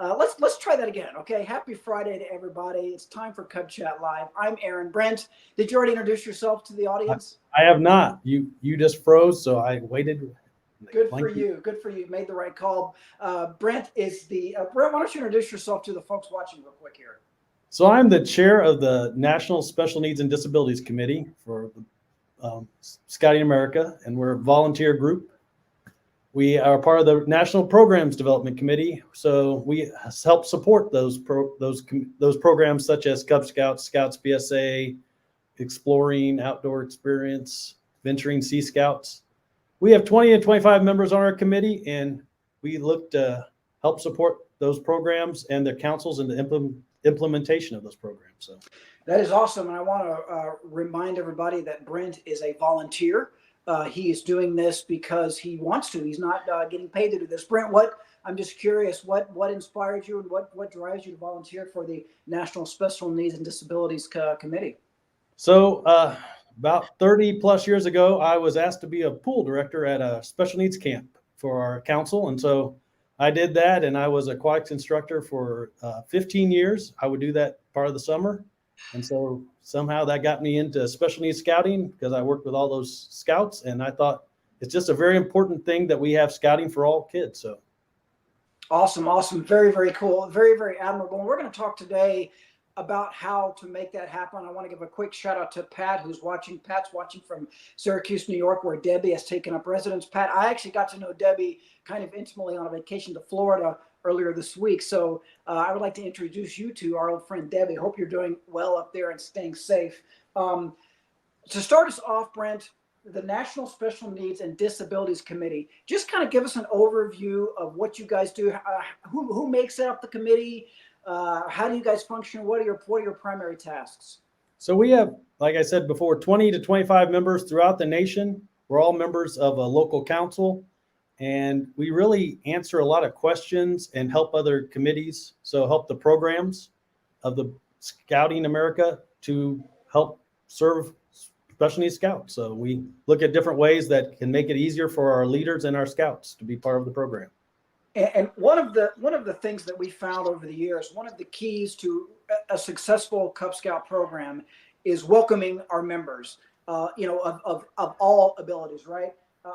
Let's try that again, okay? Happy Friday to everybody. It's time for Cub Chat Live. I'm Aaron. Brent, did you already introduce yourself to the audience? I have not. You just froze, so I waited. Good for you. Good for you. You made the right call. Brent is the Brent. Why don't you introduce yourself to the folks watching real quick here? So I'm the chair of the National Special Needs and Disabilities Committee for Scouting America, and we're a volunteer group. We are part of the National Programs Development Committee, so we help support those programs such as Cub Scout, Scouts BSA, Exploring Outdoor Experience, Venturing Sea Scouts. We have 20 to 25 members on our committee, and we look to help support those programs and their councils and the implementation of those programs. So that is awesome, and I want to remind everybody that Brent is a volunteer. He is doing this because he wants to. He's not getting paid to do this. Brent, I'm just curious, what inspired you and what drives you to volunteer for the National Special Needs and Disabilities Committee? So about 30 plus years ago, I was asked to be a pool director at a special needs camp for our council. And so I did that, and I was a aquatics instructor for 15 years. I would do that part of the summer. And so somehow that got me into special needs scouting because I worked with all those scouts, and I thought it's just a very important thing that we have scouting for all kids. So awesome. Very, very cool. Very, very admirable. And we're going to talk today about how to make that happen. I want to give a quick shout out to Pat, who's watching. Pat's watching from Syracuse, New York, where Debbie has taken up residence. Pat, I actually got to know Debbie kind of intimately on a vacation to Florida earlier this week. So I would like to introduce you to our old friend Debbie. Hope you're doing well up there and staying safe. To start us off, Brent, the National Special Needs and Disabilities Committee, just kind of give us an overview of what you guys do. Who makes up the committee? How do you guys function? What are your primary tasks? So we have, like I said before, 20 to 25 members throughout the nation. We're all members of a local council, and we really answer a lot of questions and help other committees. So help the programs of the Scouting America to help serve special needs scouts. So we look at different ways that can make it easier for our leaders and our scouts to be part of the program. And one of the things that we found over the years, one of the keys to a successful Cub Scout program is welcoming our members, of all abilities, right?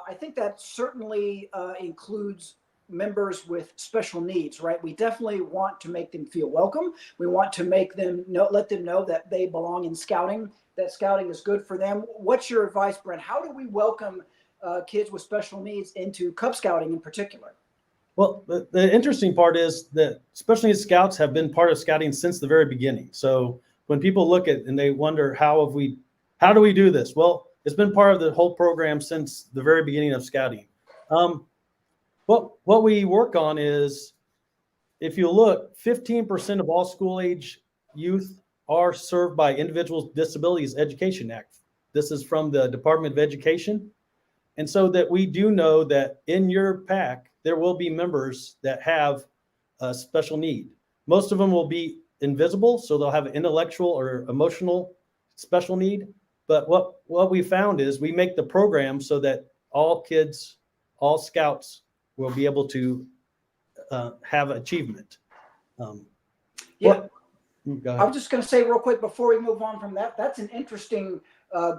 I think that certainly includes members with special needs, right? We definitely want to make them feel welcome. We want to make them let them know that they belong in scouting, that scouting is good for them. What's your advice, Brent? How do we welcome kids with special needs into Cub Scouting in particular? Well, the interesting part is that special needs scouts have been part of scouting since the very beginning. So when people look at and they wonder how do we do this? Well, it's been part of the whole program since the very beginning of scouting. What we work on is, if you look, 15% of all school age youth are served by Individuals with Disabilities Education Act. This is from the Department of Education. And so that we do know that in your pack, there will be members that have a special need. Most of them will be invisible, so they'll have an intellectual or emotional special need. But what we found is we make the program so that all kids, all scouts will be able to have achievement. I'm just going to say real quick before we move on from that, that's an interesting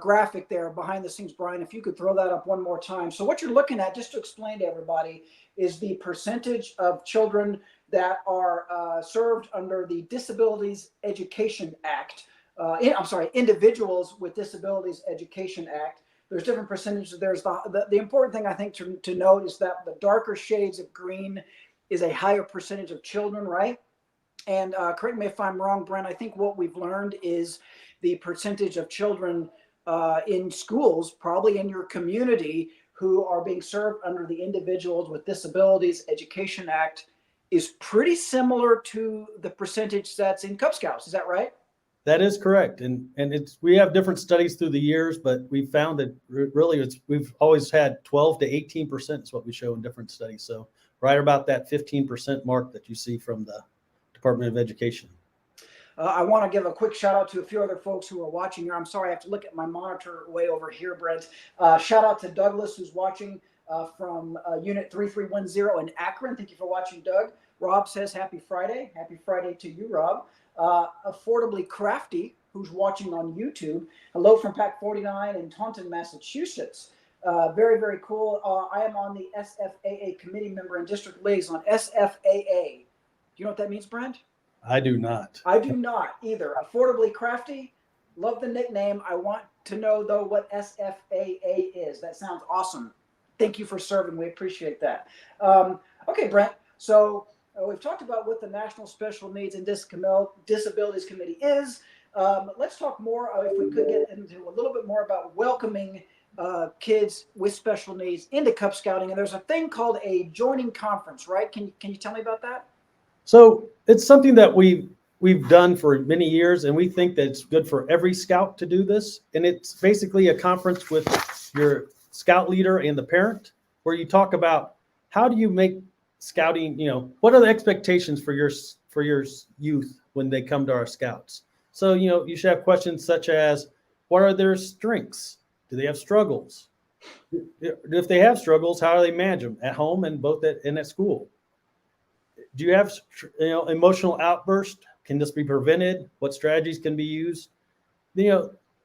graphic there behind the scenes, Brian. If you could throw that up one more time. So what you're looking at, just to explain to everybody, is the percentage of children that are served under the Disabilities Education Act. Individuals with Disabilities Education Act. There's different percentages. There's the important thing I think to note is that the darker shades of green is a higher percentage of children, right? And correct me if I'm wrong, Brent, I think what we've learned is the percentage of children in schools, probably in your community, who are being served under the Individuals with Disabilities Education Act is pretty similar to the percentage that's in Cub Scouts. Is that right? That is correct. And we have different studies through the years, but we found that really we've always had 12 to 18% is what we show in different studies. So right about that 15% mark that you see from the Department of Education. I want to give a quick shout out to a few other folks who are watching here. I'm sorry, I have to look at my monitor way over here, Brent. Shout out to Douglas, who's watching from Unit 3310 in Akron. Thank you for watching, Doug. Rob says happy Friday. Happy Friday to you, Rob. Affordably Crafty, who's watching on YouTube. Hello from Pack 49 in Taunton, Massachusetts. Very, very cool. I am on the SFAA committee member and district liaison. SFAA. Do you know what that means, Brent? I do not. I do not either. Affordably Crafty. Love the nickname. I want to know, though, what SFAA is. That sounds awesome. Thank you for serving. We appreciate that. Okay, Brent. So we've talked about what the National Special Needs and Disabilities Committee is. Let's talk more, if we could get into a little bit more about welcoming kids with special needs into Cub Scouting. And there's a thing called a joining conference, right? Can you tell me about that? So it's something that we've done for many years, and we think that it's good for every scout to do this. And it's basically a conference with your scout leader and the parent, where you talk about how do you make scouting, what are the expectations for your youth when they come to our scouts. So, you should have questions such as, what are their strengths? Do they have struggles? If they have struggles, how do they manage them at home and at school? Do you have, emotional outbursts? Can this be prevented? What strategies can be used?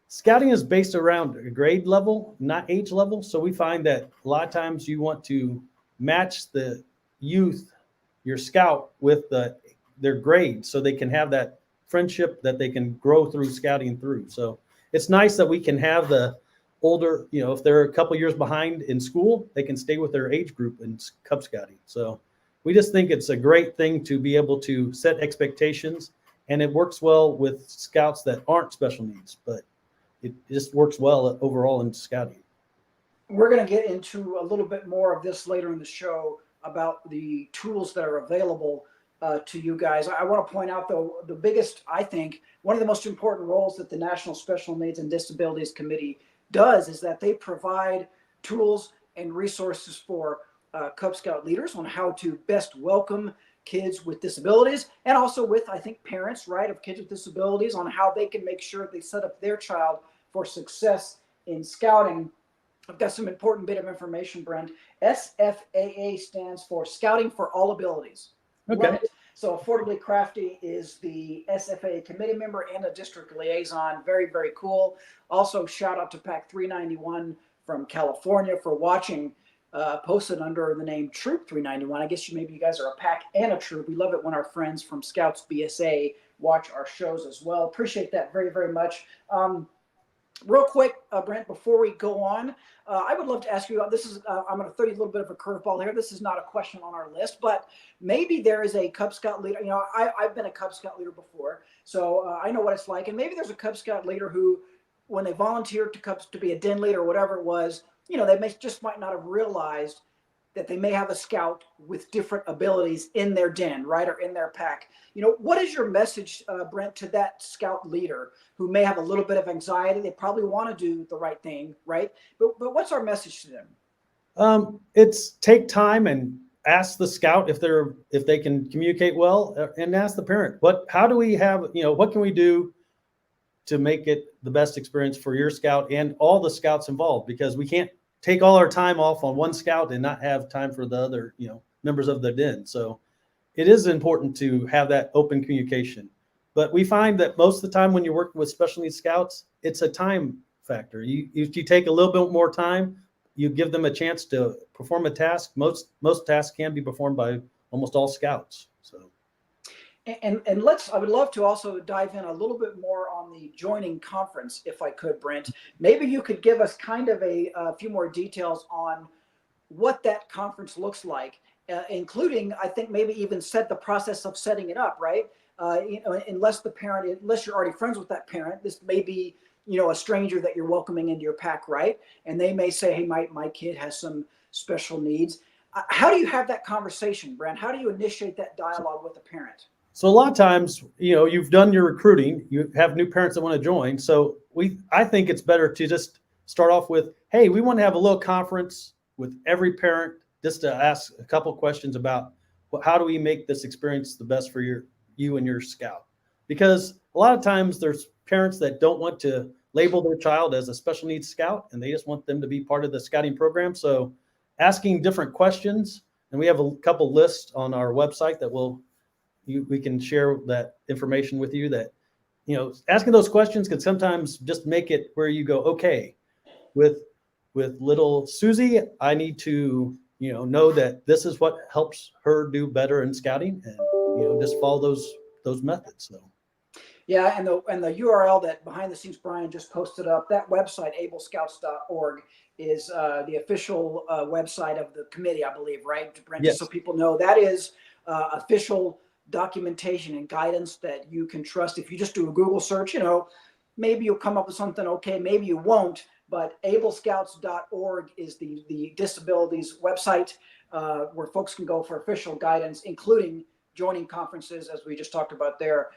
Scouting is based around a grade level, not age level. So we find that a lot of times you want to match the youth, your scout, with their grade, so they can have that friendship that they can grow through scouting through. So it's nice that we can have the older, if they're a couple years behind in school, they can stay with their age group in Cub Scouting. So we just think it's a great thing to be able to set expectations, and it works well with scouts that aren't special needs, but it just works well overall in scouting. We're going to get into a little bit more of this later in the show about the tools that are available to you guys. I want to point out, though, the biggest, I think, one of the most important roles that the National Special Needs and Disabilities Committee does is that they provide tools and resources for Cub Scout leaders on how to best welcome kids with disabilities, and also with, I think, parents, right, of kids with disabilities, on how they can make sure they set up their child for success in scouting. I've got some important bit of information, Brent. SFAA stands for Scouting for All Abilities. Okay. So Affordably Crafty is the SFAA committee member and a district liaison. Very, very cool. Also, shout out to Pack 391 from California for watching, posted under the name Troop 391. I guess maybe you guys are a pack and a troop. We love it when our friends from Scouts BSA watch our shows as well. Appreciate that very, very much. Real quick, Brent, before we go on, I would love to ask you, this is, I'm going to throw you a little bit of a curveball here. This is not a question on our list, but maybe there is a Cub Scout leader. I've been a Cub Scout leader before, so I know what it's like. And maybe there's a Cub Scout leader who, when they volunteered to be a den leader or whatever it was, they might not have realized that they may have a scout with different abilities in their den, right, or in their pack. What is your message, Brent, to that scout leader who may have a little bit of anxiety? They probably want to do the right thing, right? But what's our message to them? It's take time and ask the scout if they can communicate well, and ask the parent, how do we have, what can we do to make it the best experience for your scout and all the scouts involved? Because we can't take all our time off on one scout and not have time for the other, members of the den. So it is important to have that open communication. But we find that most of the time when you're working with special needs scouts, it's a time factor. If you take a little bit more time, you give them a chance to perform a task. Most tasks can be performed by almost all scouts. So. And I would love to also dive in a little bit more on the joining conference, if I could, Brent. Maybe you could give us kind of a few more details on what that conference looks like, including, I think, maybe even set the process of setting it up, right? Unless you're already friends with that parent, this may be, a stranger that you're welcoming into your pack, right? And they may say, hey, my kid has some special needs. How do you have that conversation, Brent? How do you initiate that dialogue with the parent? So a lot of times, you've done your recruiting, you have new parents that want to join. So I think it's better to just start off with, hey, we want to have a little conference with every parent just to ask a couple questions about how do we make this experience the best for you and your scout? Because a lot of times there's parents that don't want to label their child as a special needs scout, and they just want them to be part of the scouting program. So asking different questions And we have a couple lists on our website that we can share that information with you. That, asking those questions can sometimes just make it where you go, okay, with little Susie, I need to know that this is what helps her do better in scouting, and just follow those methods. So. Yeah, and the URL that Behind the Scenes Brian just posted up, that website, ablescouts.org, is the official website of the committee, I believe, right, Brent? Yes. Just so people know, that is official documentation and guidance that you can trust. If you just do a Google search, maybe you'll come up with something okay, maybe you won't, but ablescouts.org is the disabilities website where folks can go for official guidance, including joining conferences, as we just talked about there.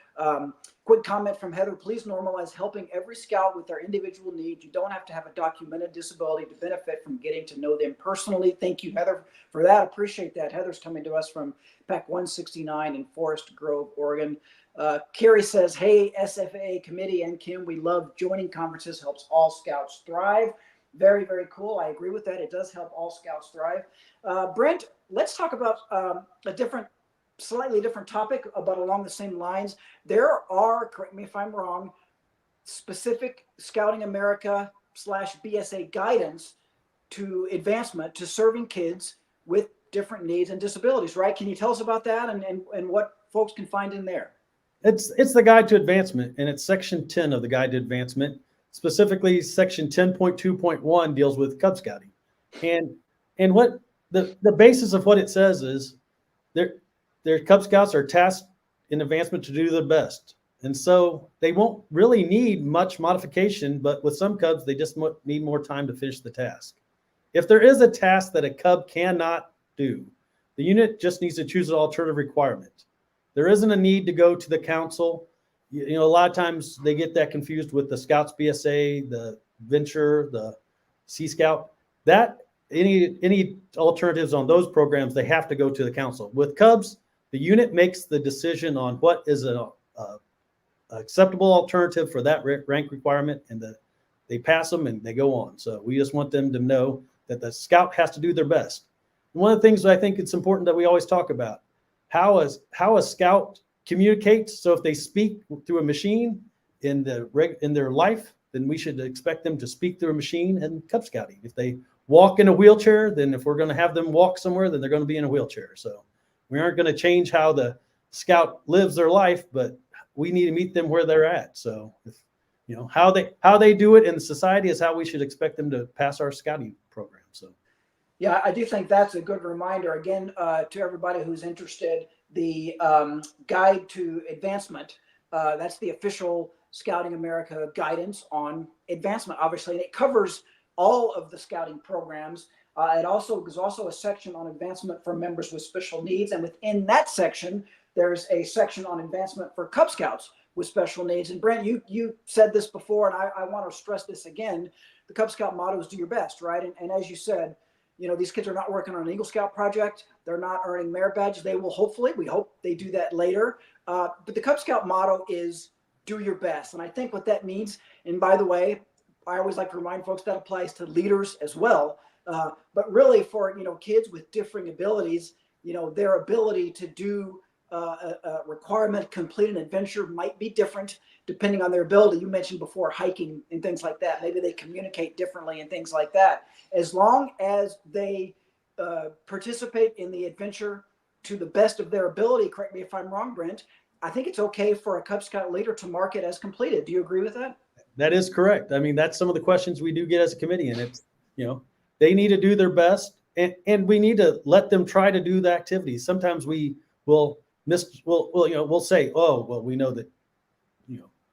Quick comment from Heather: please normalize helping every scout with their individual needs. You don't have to have a documented disability to benefit from getting to know them personally. Thank you, Heather, for that. Appreciate that. Heather's coming to us from PAC 169 in Forest Grove, Oregon. Carrie says, hey, SFAA committee and Kim, we love joining conferences, helps all scouts thrive. Very, very cool. I agree with that. It does help all scouts thrive. Brent, let's talk about slightly different topic, but along the same lines. There are, correct me if I'm wrong, specific Scouting America / BSA guidance to advancement to serving kids with different needs and disabilities, right? Can you tell us about that and what folks can find in there? It's the Guide to Advancement, and it's section 10 of the Guide to Advancement. Specifically, section 10.2.1 deals with Cub Scouting. And what the basis of what it says is their Cub Scouts are tasked in advancement to do their best. And so they won't really need much modification, but with some Cubs, they just need more time to finish the task. If there is a task that a Cub cannot do, the unit just needs to choose an alternative requirement. There isn't a need to go to the council. A lot of times they get that confused with the Scouts BSA, the Venture, the Sea Scout. That any alternatives on those programs, they have to go to the council. With Cubs, the unit makes the decision on what is an acceptable alternative for that rank requirement, and they pass them and they go on. So we just want them to know that the scout has to do their best. And one of the things that I think it's important that we always talk about, how a scout communicates. So if they speak through a machine in their life, then we should expect them to speak through a machine in Cub Scouting. If they walk in a wheelchair, then if we're going to have them walk somewhere, then they're going to be in a wheelchair. So we aren't going to change how the scout lives their life, but we need to meet them where they're at. So how they do it in society is how we should expect them to pass our scouting program. So. Yeah, I do think that's a good reminder, again, to everybody who's interested. The Guide to Advancement, that's the official Scouting America guidance on advancement, obviously. And it covers all of the scouting programs. There's also a section on advancement for members with special needs. And within that section, there's a section on advancement for Cub Scouts with special needs. And Brent, you said this before, and I want to stress this again. The Cub Scout motto is do your best, right? And as you said, these kids are not working on an Eagle Scout project. They're not earning merit badges. They will we hope they do that later. But the Cub Scout motto is do your best. And I think what that means, and by the way, I always like to remind folks that applies to leaders as well. But really for, kids with differing abilities, their ability to do a requirement, complete an adventure might be different depending on their ability. You mentioned before hiking and things like that. Maybe they communicate differently and things like that. As long as they participate in the adventure to the best of their ability, correct me if I'm wrong, Brent, I think it's okay for a Cub Scout leader to mark it as completed. Do you agree with that? That is correct. I mean, that's some of the questions we do get as a committee, and it's, they need to do their best, and we need to let them try to do the activities. Sometimes we will we'll say, oh, well, we know that,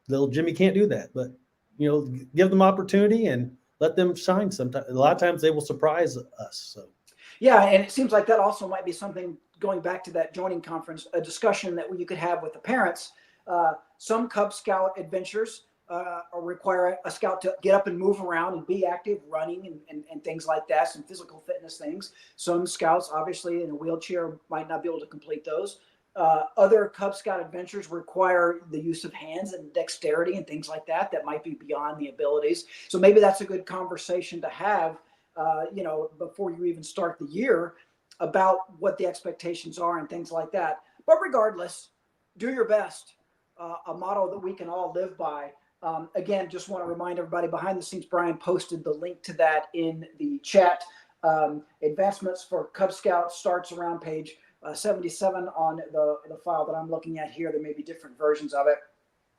little Jimmy can't do that, but, give them opportunity and let them shine. Sometimes, a lot of times they will surprise us. So. Yeah. And it seems like that also might be something, going back to that joining conference, a discussion that you could have with the parents. Some Cub Scout adventures require a scout to get up and move around and be active, running and things like that, some physical fitness things. Some scouts, obviously, in a wheelchair might not be able to complete those. Other Cub Scout adventures require the use of hands and dexterity and things like that might be beyond the abilities. So maybe that's a good conversation to have, before you even start the year, about what the expectations are and things like that. But regardless, do your best, a motto that we can all live by. Again, just want to remind everybody behind the scenes, Brian posted the link to that in the chat. Advancements for Cub Scouts starts around page 77 on the file that I'm looking at here. There may be different versions of it.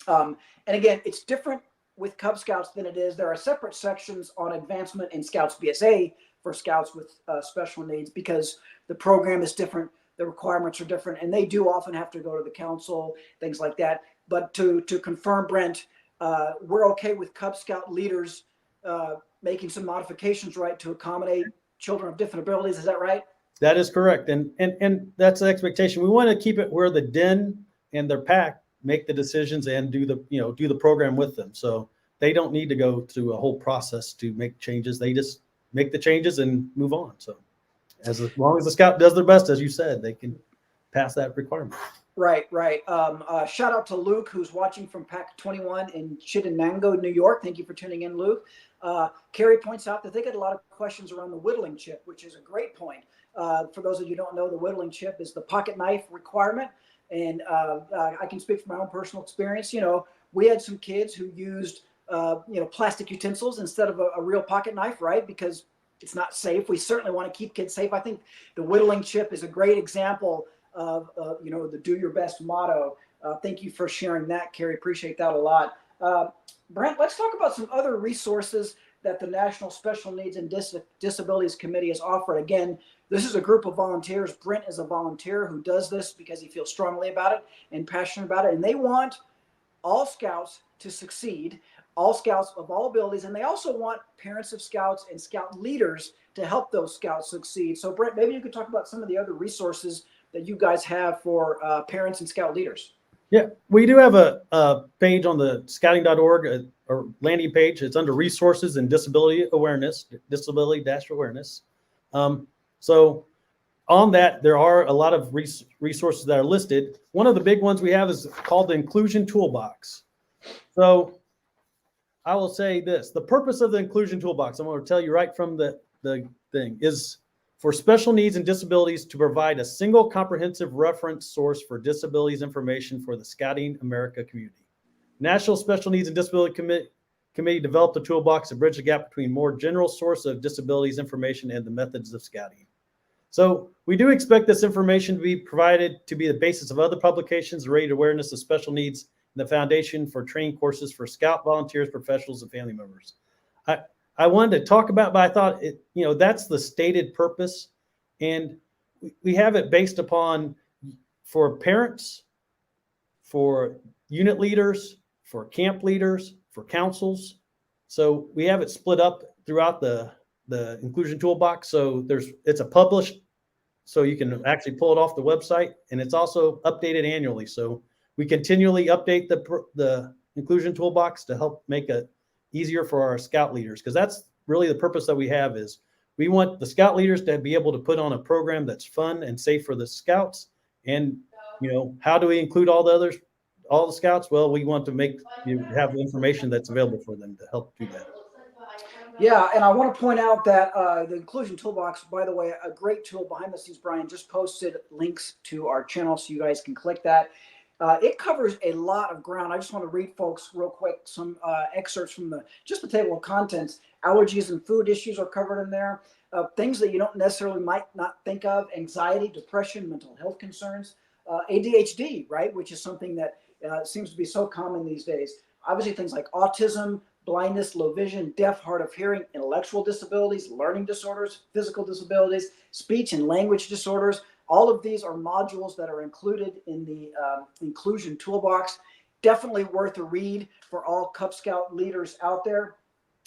And again, it's different with Cub Scouts than it is. There are separate sections on advancement in Scouts BSA for Scouts with special needs because the program is different, the requirements are different, and they do often have to go to the council, things like that. But to confirm, Brent, we're okay with Cub Scout leaders making some modifications, right, to accommodate children of different abilities. Is that right? That is correct. And that's the expectation. We want to keep it where the den and their pack make the decisions and do the program with them. So they don't need to go through a whole process to make changes. They just make the changes and move on. So as long as the scout does their best, as you said, they can pass that requirement. Right. Shout out to Luke, who's watching from Pack 21 in Chittenango, New York. Thank you for tuning in, Luke. Carrie points out that they get a lot of questions around the whittling chip, which is a great point. For those of you who don't know, the whittling chip is the pocket knife requirement. And I can speak from my own personal experience. We had some kids who used, plastic utensils instead of a real pocket knife, right? Because it's not safe. We certainly want to keep kids safe. I think the whittling chip is a great example of, the do your best motto. Thank you for sharing that, Carrie. Appreciate that a lot. Brent, let's talk about some other resources that the National Special Needs and Disabilities Committee has offered. Again, this is a group of volunteers. Brent is a volunteer who does this because he feels strongly about it and passionate about it. And they want all Scouts to succeed, all Scouts of all abilities. And they also want parents of Scouts and Scout leaders to help those Scouts succeed. So Brent, maybe you could talk about some of the other resources that you guys have for parents and Scout leaders. Yeah, we do have a page on the scouting.org or landing page. It's under resources and disability awareness, disability-awareness. So on that, there are a lot of resources that are listed. One of the big ones we have is called the Inclusion Toolbox. So I will say this, the purpose of the Inclusion Toolbox, I'm going to tell you right from the thing, is for special needs and disabilities to provide a single comprehensive reference source for disabilities information for the Scouting America community. National Special Needs and Disability Committee developed a toolbox to bridge the gap between more general source of disabilities information and the methods of scouting. So we do expect this information to be provided to be the basis of other publications related to awareness of special needs and the foundation for training courses for Scout volunteers, professionals, and family members. I wanted to talk about, but I thought that's the stated purpose. And we have it based upon for parents, for unit leaders, for camp leaders, for councils. So we have it split up throughout the Inclusion Toolbox. So it's a published, so you can actually pull it off the website, and it's also updated annually. So we continually update the Inclusion Toolbox to help make it easier for our Scout leaders, because that's really the purpose that we have. Is we want the Scout leaders to be able to put on a program that's fun and safe for the Scouts. And how do we include all the Scouts? Well, we want to have the information that's available for them to help do that. Yeah, and I want to point out that the Inclusion Toolbox, by the way, a great tool behind the scenes. Brian just posted links to our channel so you guys can click that. It covers a lot of ground. I just want to read folks real quick some excerpts from just the table of contents. Allergies and food issues are covered in there. Things that you don't necessarily might not think of: anxiety, depression, mental health concerns, ADHD, right, which is something that seems to be so common these days. Obviously, things like autism, blindness, low vision, deaf, hard of hearing, intellectual disabilities, learning disorders, physical disabilities, speech and language disorders. All of these are modules that are included in the Inclusion Toolbox. Definitely worth a read for all Cub Scout leaders out there.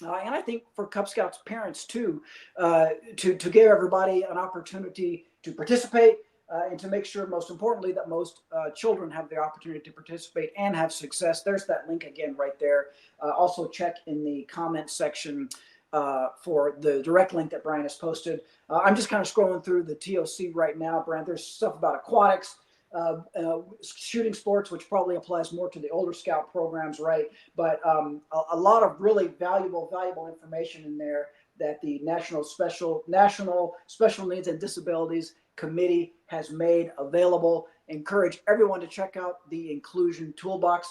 And I think for Cub Scouts parents too, to give everybody an opportunity to participate and to make sure, most importantly, that most children have the opportunity to participate and have success. There's that link again right there. Also check in the comment section for the direct link that Brian has posted. I'm just kind of scrolling through the TOC right now, Brian. There's stuff about aquatics, shooting sports, which probably applies more to the older Scout programs, right? But a lot of really valuable information in there that the National Special Needs and Disabilities Committee has made available. Encourage everyone to check out the Inclusion Toolbox.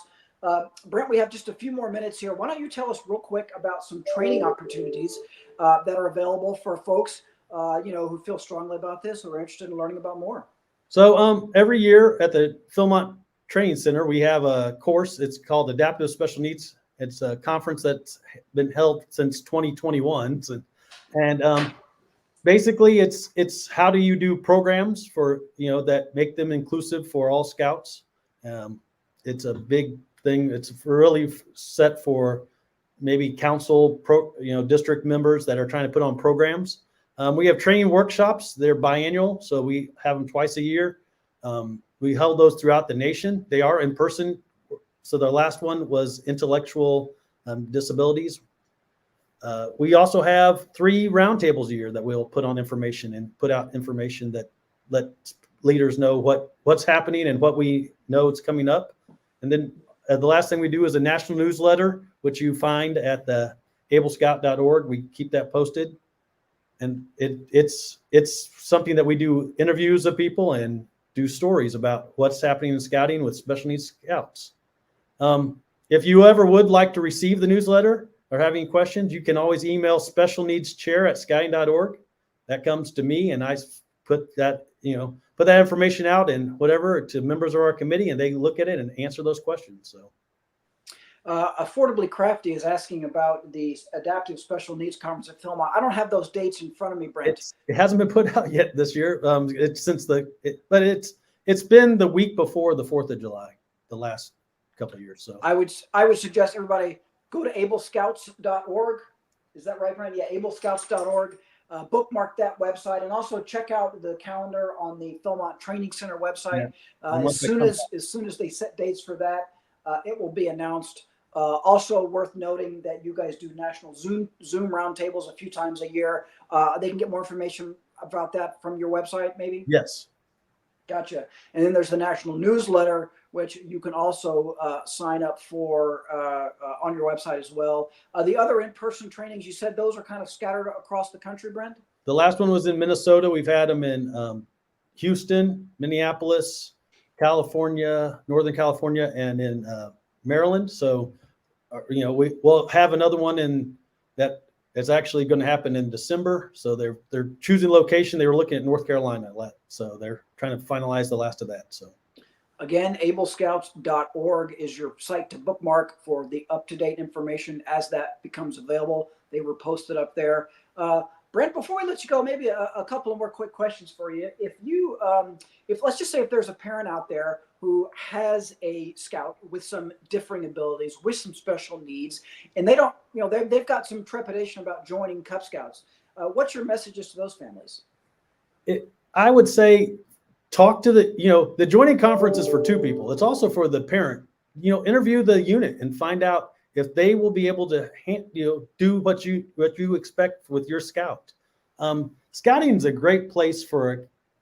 Brent, we have just a few more minutes here. Why don't you tell us real quick about some training opportunities that are available for folks who feel strongly about this or are interested in learning about more? So every year at the Philmont Training Center, we have a course. It's called Adaptive Special Needs. It's a conference that's been held since 2021. And basically, it's how do you do programs for, that make them inclusive for all Scouts. It's a big thing. It's really set for maybe council, district members that are trying to put on programs. We have training workshops. They're biannual, so we have them twice a year. We held those throughout the nation. They are in person. So the last one was intellectual disabilities. We also have 3 roundtables a year that we'll put on information and put out information that let leaders know what's happening and what we know is coming up. And then the last thing we do is a national newsletter, which you find at the ablescout.org. We keep that posted. And it's something that we do interviews of people and do stories about what's happening in scouting with special needs Scouts. If you ever would like to receive the newsletter or have any questions, you can always email specialneedschair@scouting.org. That comes to me, and I put that information out and whatever to members of our committee, and they look at it and answer those questions. So. Affordably Crafty is asking about the Adaptive Special Needs Conference at Philmont. I don't have those dates in front of me, Brent. It hasn't been put out yet this year. But it's been the week before the 4th of July, the last couple of years. So I would suggest everybody go to ablescouts.org. Is that right, Brent? Yeah, ablescouts.org. Bookmark that website, and also check out the calendar on the Philmont Training Center website. Yeah. As soon as they set dates for that, it will be announced. Also worth noting that you guys do national Zoom roundtables a few times a year. They can get more information about that from your website, maybe? Yes. Gotcha. And then there's the national newsletter, which you can also sign up for on your website as well. The other in-person trainings, you said those are kind of scattered across the country, Brent? The last one was in Minnesota. We've had them in Houston, Minneapolis, California, Northern California, and in Maryland. So, we'll have another one that is actually going to happen in December. So they're choosing location. They were looking at North Carolina, so they're trying to finalize the last of that. So, again, ablescouts.org is your site to bookmark for the up-to-date information as that becomes available. They were posted up there. Brent, before we let you go, maybe a couple of more quick questions for you. If let's just say if there's a parent out there who has a Scout with some differing abilities, with some special needs, and they don't, they've got some trepidation about joining Cub Scouts, what's your messages to those families? I would say talk to the joining conference is for 2 people. It's also for the parent. Interview the unit and find out if they will be able to do what you expect with your Scout. Scouting is a great place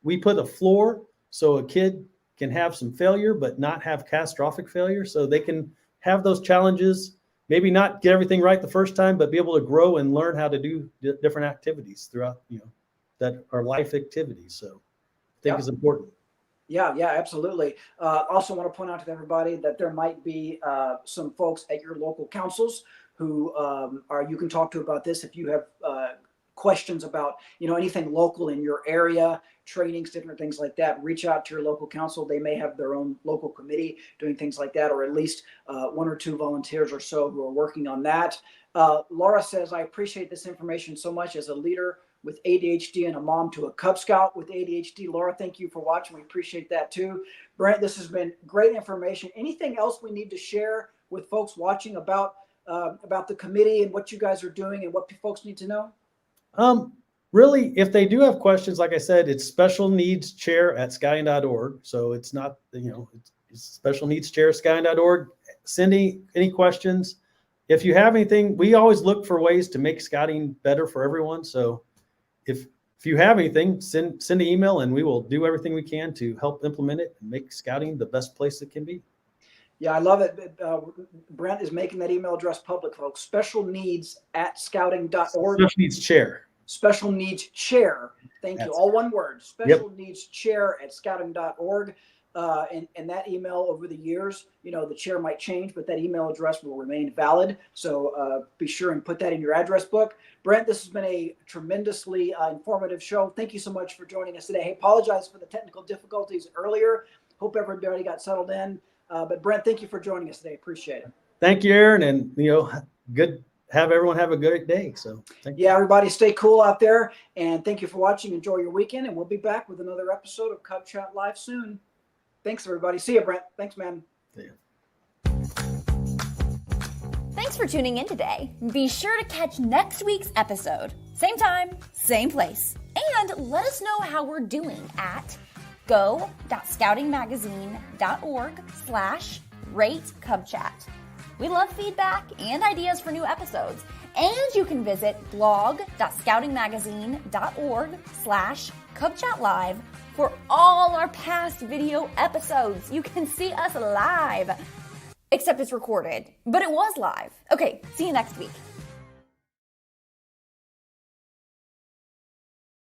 we put a floor so a kid can have some failure but not have catastrophic failure, so they can have those challenges, maybe not get everything right the first time, but be able to grow and learn how to do different activities throughout that are life activities. So I think is important. Yeah, absolutely. Also want to point out to everybody that there might be some folks at your local councils who you can talk to about this if you have questions about anything local in your area, trainings, different things like that. Reach out to your local council. They may have their own local committee doing things like that, or at least 1 or 2 volunteers or so who are working on that. Laura says, I appreciate this information so much as a leader with ADHD and a mom to a Cub Scout with ADHD. Laura, thank you for watching. We appreciate that too. Brent, this has been great information. Anything else we need to share with folks watching about the committee and what you guys are doing and what folks need to know? Really, if they do have questions, like I said, it's specialneedschair@scouting.org. So it's not, it's specialneedschair@scouting.org. Send any questions. If you have anything, we always look for ways to make scouting better for everyone. So if you have anything, send an email and we will do everything we can to help implement it and make scouting the best place it can be. Yeah, I love it. Brent is making that email address public, folks. Special needs at scouting.org. Special needs chair. Special needs chair. Thank you. All one word. Special needs chair at scouting.org. And that email over the years, the chair might change, but that email address will remain valid. So be sure and put that in your address book. Brent, this has been a tremendously informative show. Thank you so much for joining us today. Hey, apologize for the technical difficulties earlier. Hope everybody got settled in. But Brent, thank you for joining us today. Appreciate it. Thank you, Aaron. And, good. Have everyone have a great day. So thank you. Everybody stay cool out there. And thank you for watching. Enjoy your weekend. And we'll be back with another episode of Cub Chat Live soon. Thanks, everybody. See you, Brent. Thanks, man. See ya. Thanks for tuning in today. Be sure to catch next week's episode. Same time, same place. And let us know how we're doing at go.scoutingmagazine.org/rate-cubchat. We love feedback and ideas for new episodes. And you can visit blog.scoutingmagazine.org/cubchatlive for all our past video episodes. You can see us live. Except it's recorded, but it was live. Okay, see you next week.